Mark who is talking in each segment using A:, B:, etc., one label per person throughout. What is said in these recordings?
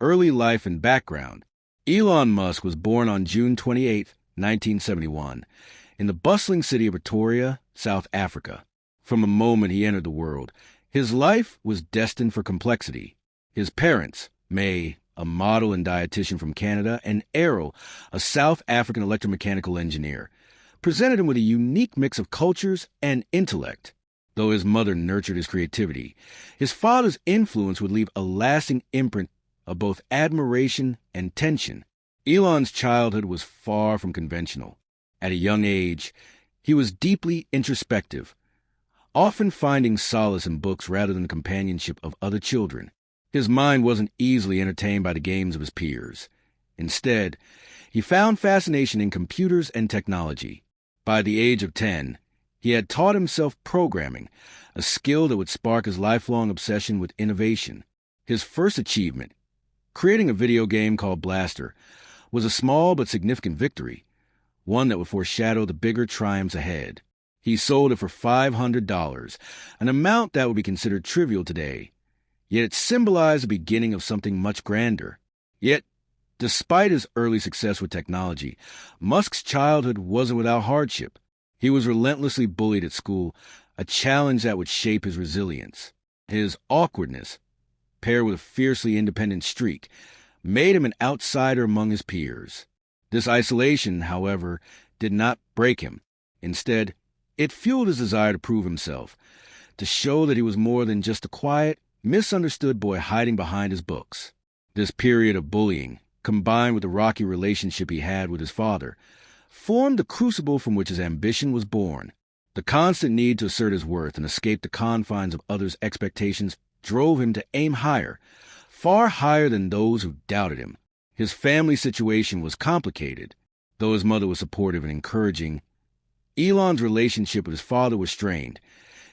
A: Early life and background. Elon Musk was born on June 28, 1971, in the bustling city of Pretoria, South Africa. From the moment he entered the world, his life was destined for complexity. His parents, May, a model and dietitian from Canada, and Errol, a South African electromechanical engineer, presented him with a unique mix of cultures and intellect. Though his mother nurtured his creativity, his father's influence would leave a lasting imprint of both admiration and tension. Elon's childhood was far from conventional. At a young age, he was deeply introspective, often finding solace in books rather than the companionship of other children. His mind wasn't easily entertained by the games of his peers. Instead, he found fascination in computers and technology. By the age of 10, he had taught himself programming, a skill that would spark his lifelong obsession with innovation. His first achievement, creating a video game called Blaster, was a small but significant victory, one that would foreshadow the bigger triumphs ahead. He sold it for $500, an amount that would be considered trivial today, yet it symbolized the beginning of something much grander. Yet, despite his early success with technology, Musk's childhood wasn't without hardship. He was relentlessly bullied at school, a challenge that would shape his resilience. His awkwardness, paired with a fiercely independent streak, made him an outsider among his peers. This isolation, however, did not break him. Instead, it fueled his desire to prove himself, to show that he was more than just a quiet, misunderstood boy hiding behind his books. This period of bullying, combined with the rocky relationship he had with his father, formed the crucible from which his ambition was born. The constant need to assert his worth and escape the confines of others' expectations drove him to aim higher, far higher than those who doubted him. His family situation was complicated. Though his mother was supportive and encouraging, Elon's relationship with his father was strained,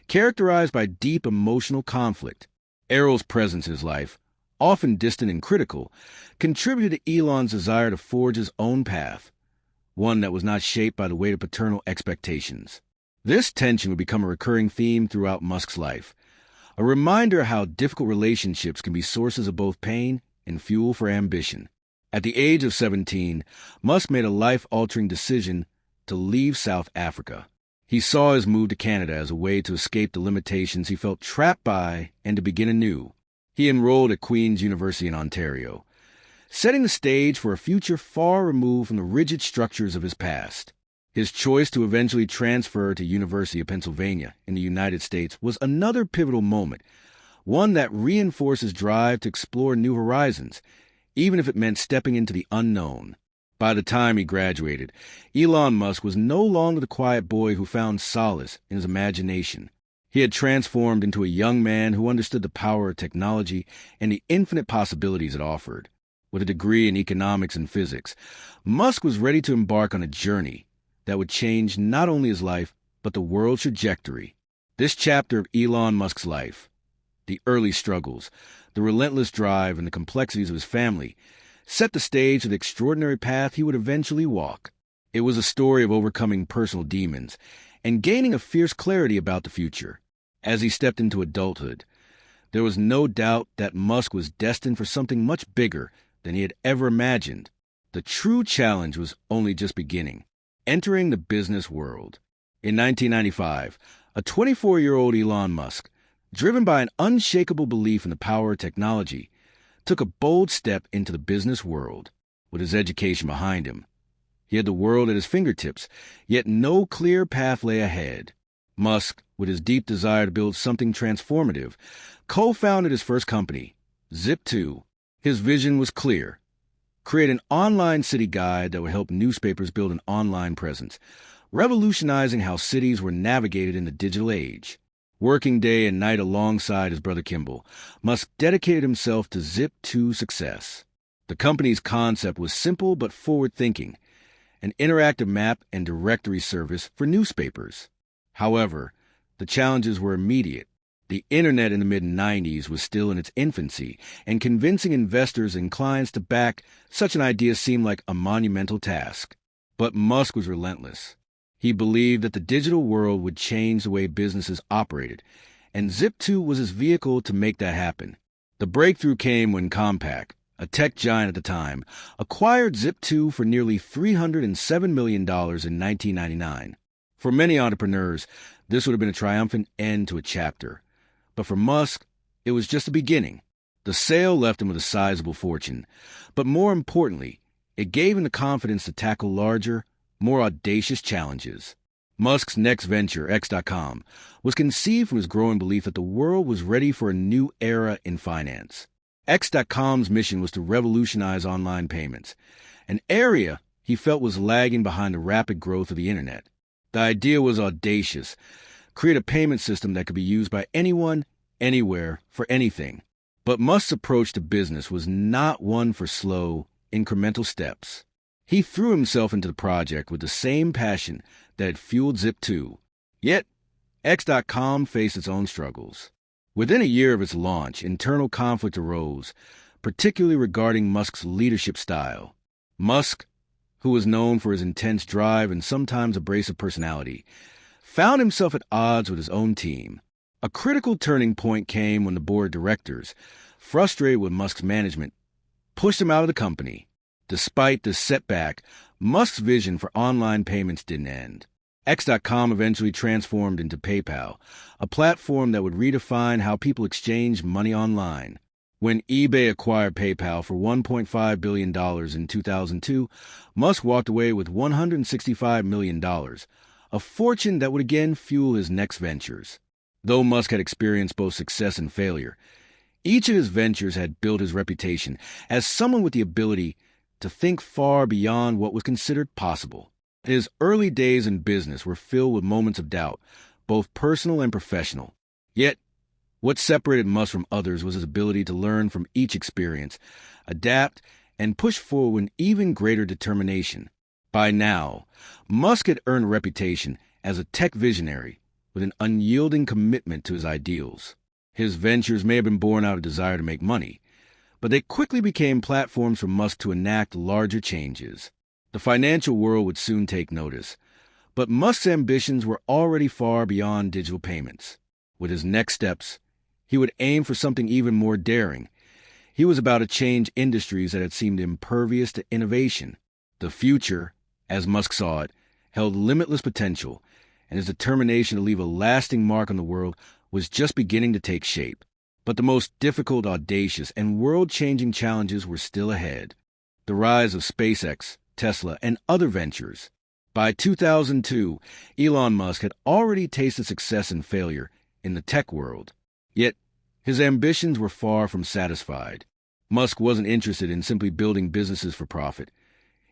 A: characterized by deep emotional conflict. Errol's presence in his life, often distant and critical, contributed to Elon's desire to forge his own path, one that was not shaped by the weight of paternal expectations. This tension would become a recurring theme throughout Musk's life, a reminder how difficult relationships can be sources of both pain and fuel for ambition. At the age of 17, Musk made a life-altering decision to leave South Africa. He saw his move to Canada as a way to escape the limitations he felt trapped by and to begin anew. He enrolled at Queen's University in Ontario, setting the stage for a future far removed from the rigid structures of his past. His choice to eventually transfer to University of Pennsylvania in the United States was another pivotal moment, one that reinforced his drive to explore new horizons, even if it meant stepping into the unknown. By the time he graduated, Elon Musk was no longer the quiet boy who found solace in his imagination. He had transformed into a young man who understood the power of technology and the infinite possibilities it offered. With a degree in economics and physics, Musk was ready to embark on a journey that would change not only his life, but the world's trajectory. This chapter of Elon Musk's life, the early struggles, the relentless drive, and the complexities of his family, set the stage for the extraordinary path he would eventually walk. It was a story of overcoming personal demons and gaining a fierce clarity about the future. As he stepped into adulthood, there was no doubt that Musk was destined for something much bigger than he had ever imagined. The true challenge was only just beginning, entering the business world. In 1995, a 24-year-old Elon Musk, driven by an unshakable belief in the power of technology, took a bold step into the business world. With his education behind him, he had the world at his fingertips, yet no clear path lay ahead. Musk, with his deep desire to build something transformative, co-founded his first company, Zip2. His vision was clear: create an online city guide that would help newspapers build an online presence, revolutionizing how cities were navigated in the digital age. Working day and night alongside his brother Kimball, Musk dedicated himself to Zip2's success. The company's concept was simple but forward-thinking, an interactive map and directory service for newspapers. However, the challenges were immediate. The internet in the mid-90s was still in its infancy, and convincing investors and clients to back such an idea seemed like a monumental task. But Musk was relentless. He believed that the digital world would change the way businesses operated, and Zip2 was his vehicle to make that happen. The breakthrough came when Compaq, a tech giant at the time, acquired Zip2 for nearly $307 million in 1999. For many entrepreneurs, this would have been a triumphant end to a chapter. But for Musk, it was just the beginning. The sale left him with a sizable fortune. But more importantly, it gave him the confidence to tackle larger, more audacious challenges. Musk's next venture, X.com, was conceived from his growing belief that the world was ready for a new era in finance. X.com's mission was to revolutionize online payments, an area he felt was lagging behind the rapid growth of the internet. The idea was audacious: create a payment system that could be used by anyone, anywhere, for anything. But Musk's approach to business was not one for slow, incremental steps. He threw himself into the project with the same passion that had fueled Zip2. Yet, X.com faced its own struggles. Within a year of its launch, internal conflict arose, particularly regarding Musk's leadership style. Musk, who was known for his intense drive and sometimes abrasive personality, found himself at odds with his own team. A critical turning point came when the board of directors, frustrated with Musk's management, pushed him out of the company. Despite this setback, Musk's vision for online payments didn't end. X.com eventually transformed into PayPal, a platform that would redefine how people exchange money online. When eBay acquired PayPal for $1.5 billion in 2002, Musk walked away with $165 million, a fortune that would again fuel his next ventures. Though Musk had experienced both success and failure, each of his ventures had built his reputation as someone with the ability to think far beyond what was considered possible. His early days in business were filled with moments of doubt, both personal and professional. Yet, what separated Musk from others was his ability to learn from each experience, adapt, and push forward with even greater determination. By now, Musk had earned a reputation as a tech visionary with an unyielding commitment to his ideals. His ventures may have been born out of desire to make money, but they quickly became platforms for Musk to enact larger changes. The financial world would soon take notice, but Musk's ambitions were already far beyond digital payments. With his next steps, he would aim for something even more daring. He was about to change industries that had seemed impervious to innovation. The future, as Musk saw it, held limitless potential, and his determination to leave a lasting mark on the world was just beginning to take shape. But the most difficult, audacious, and world-changing challenges were still ahead. The rise of SpaceX, Tesla, and other ventures. By 2002, Elon Musk had already tasted success and failure in the tech world. Yet, his ambitions were far from satisfied. Musk wasn't interested in simply building businesses for profit.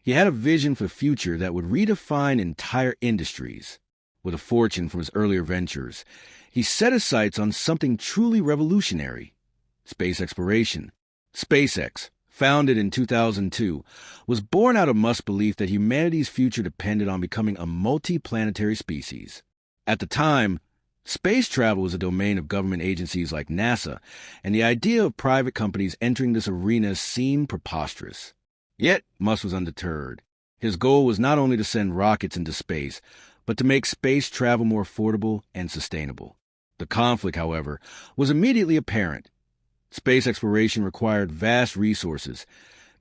A: He had a vision for the future that would redefine entire industries. With a fortune from his earlier ventures, he set his sights on something truly revolutionary: space exploration. SpaceX, founded in 2002, was born out of Musk's belief that humanity's future depended on becoming a multi-planetary species. At the time, space travel was a domain of government agencies like NASA, and the idea of private companies entering this arena seemed preposterous. Yet, Musk was undeterred. His goal was not only to send rockets into space, but to make space travel more affordable and sustainable. The conflict, however, was immediately apparent. Space exploration required vast resources,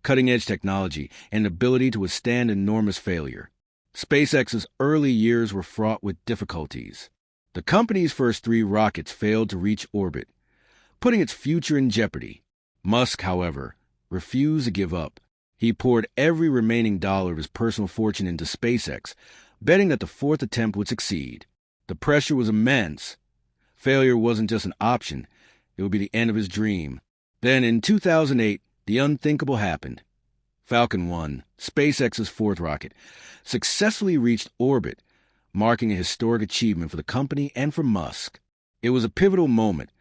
A: cutting-edge technology, and the ability to withstand enormous failure. SpaceX's early years were fraught with difficulties. The company's first 3 rockets failed to reach orbit, putting its future in jeopardy. Musk, however, refused to give up. He poured every remaining dollar of his personal fortune into SpaceX, betting that the 4th attempt would succeed. The pressure was immense. Failure wasn't just an option. It would be the end of his dream. Then, in 2008, the unthinkable happened. Falcon 1, SpaceX's 4th rocket, successfully reached orbit, marking a historic achievement for the company and for Musk. It was a pivotal moment,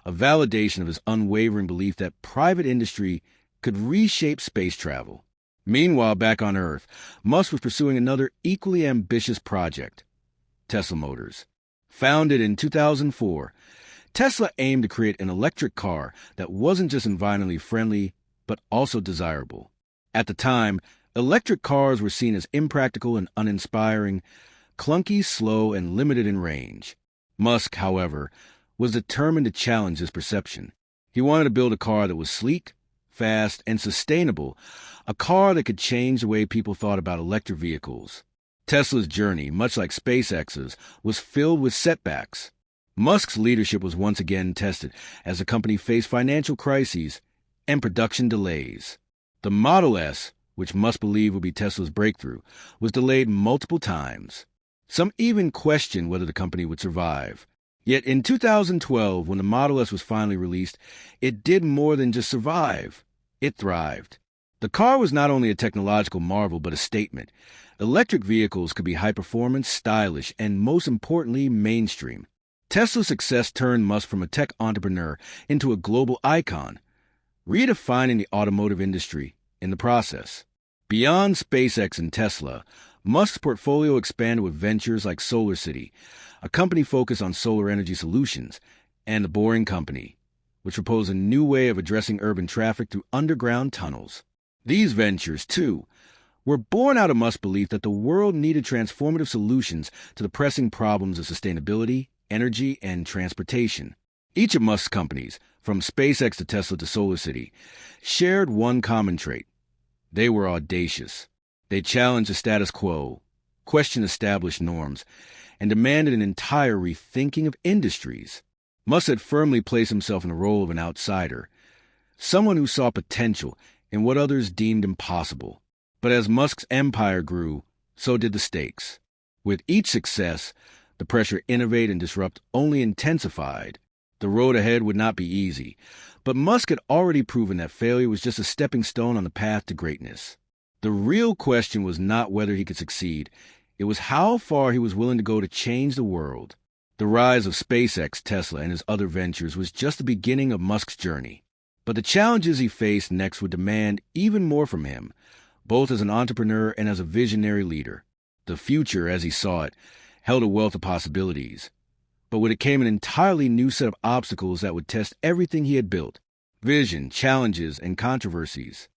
A: a validation of his unwavering belief that private industry could reshape space travel. Meanwhile, back on Earth, Musk was pursuing another equally ambitious project: Tesla Motors. Founded in 2004, Tesla aimed to create an electric car that wasn't just environmentally friendly, but also desirable. At the time, electric cars were seen as impractical and uninspiring, clunky, slow, and limited in range. Musk, however, was determined to challenge this perception. He wanted to build a car that was sleek, fast, and sustainable, a car that could change the way people thought about electric vehicles. Tesla's journey, much like SpaceX's, was filled with setbacks. Musk's leadership was once again tested as the company faced financial crises and production delays. The Model S, which Musk believed would be Tesla's breakthrough, was delayed multiple times. Some even questioned whether the company would survive. Yet in 2012, when the Model S was finally released, it did more than just survive. It thrived. The car was not only a technological marvel, but a statement. Electric vehicles could be high-performance, stylish, and most importantly, mainstream. Tesla's success turned Musk from a tech entrepreneur into a global icon, redefining the automotive industry in the process. Beyond SpaceX and Tesla, Musk's portfolio expanded with ventures like SolarCity, a company focused on solar energy solutions, and The Boring Company, which proposed a new way of addressing urban traffic through underground tunnels. These ventures, too, were born out of Musk's belief that the world needed transformative solutions to the pressing problems of sustainability, energy, and transportation. Each of Musk's companies, from SpaceX to Tesla to SolarCity, shared one common trait. They were audacious. They challenged the status quo, questioned established norms, and demanded an entire rethinking of industries. Musk had firmly placed himself in the role of an outsider, someone who saw potential in what others deemed impossible. But as Musk's empire grew, so did the stakes. With each success, the pressure to innovate and disrupt only intensified. The road ahead would not be easy, but Musk had already proven that failure was just a stepping stone on the path to greatness. The real question was not whether he could succeed. It was how far he was willing to go to change the world. The rise of SpaceX, Tesla, and his other ventures was just the beginning of Musk's journey. But the challenges he faced next would demand even more from him, both as an entrepreneur and as a visionary leader. The future, as he saw it, held a wealth of possibilities. But with it came an entirely new set of obstacles that would test everything he had built: vision, challenges, and controversies.